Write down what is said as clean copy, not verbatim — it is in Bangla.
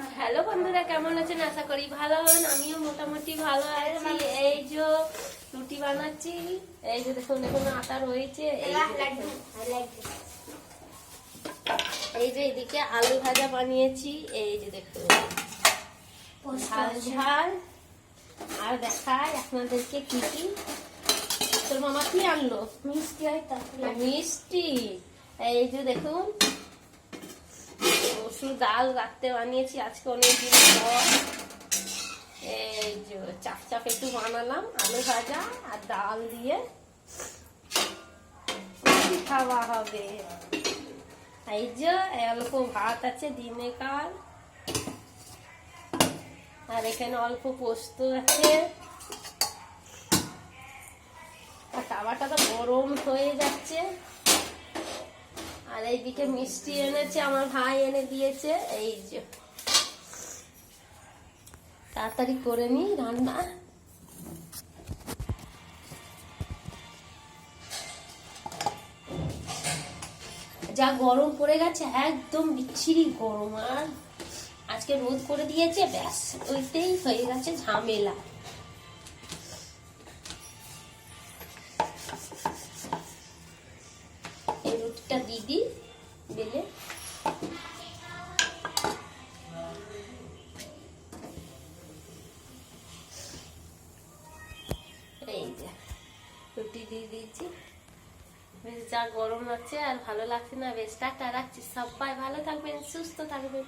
হ্যালো বন্ধুরা, কেমন আছেন? আশা করি ভালো হবেন। আমিও মোটামুটি ভালো আছি। এই যে রুটি বানাচ্ছি, এই যে দেখুন এখনো আটা রয়েছে। এই যে এদিকে আলু ভাজা বানিয়েছি, এই যে দেখুন ঝাল ঝাল। আর দেখাই আপনাদেরকে কি কি। তোর মামা কি আনলো? মিষ্টি। এই যে দেখুন মসুর ডাল রাখতে বানিয়েছি আজকে অনেকদিন পর। এই যে চাপ চাপ একটু বানালাম, আলু ভাজা আর ডাল দিয়ে খাওয়া হবে। এই যে অল্প ভাত আছে দিনেকার, আর এখানে অল্প পোস্ত আছে। আর তাওয়াটা তো গরম হয়ে যাচ্ছে। আর এইদিকে মিষ্টি এনেছে, আমার ভাই এনে দিয়েছে। এই যে তাড়াতাড়ি করে নি রান্না। যা গরম পড়ে গেছে, একদম বিচ্ছিরি গরম। আর আজকে রোদ করে দিয়েছে, ব্যাস ওইটাই হয়ে গেছে ঝামেলা। এই রুটিটা দিদি বেলে এই যে রুটি দিয়ে দিয়েছি। বেশ যা গরম লাগছে আর ভালো লাগছে না। বেশ টাটা রাখছি। সবাই ভালো থাকবেন, সুস্থ থাকবেন।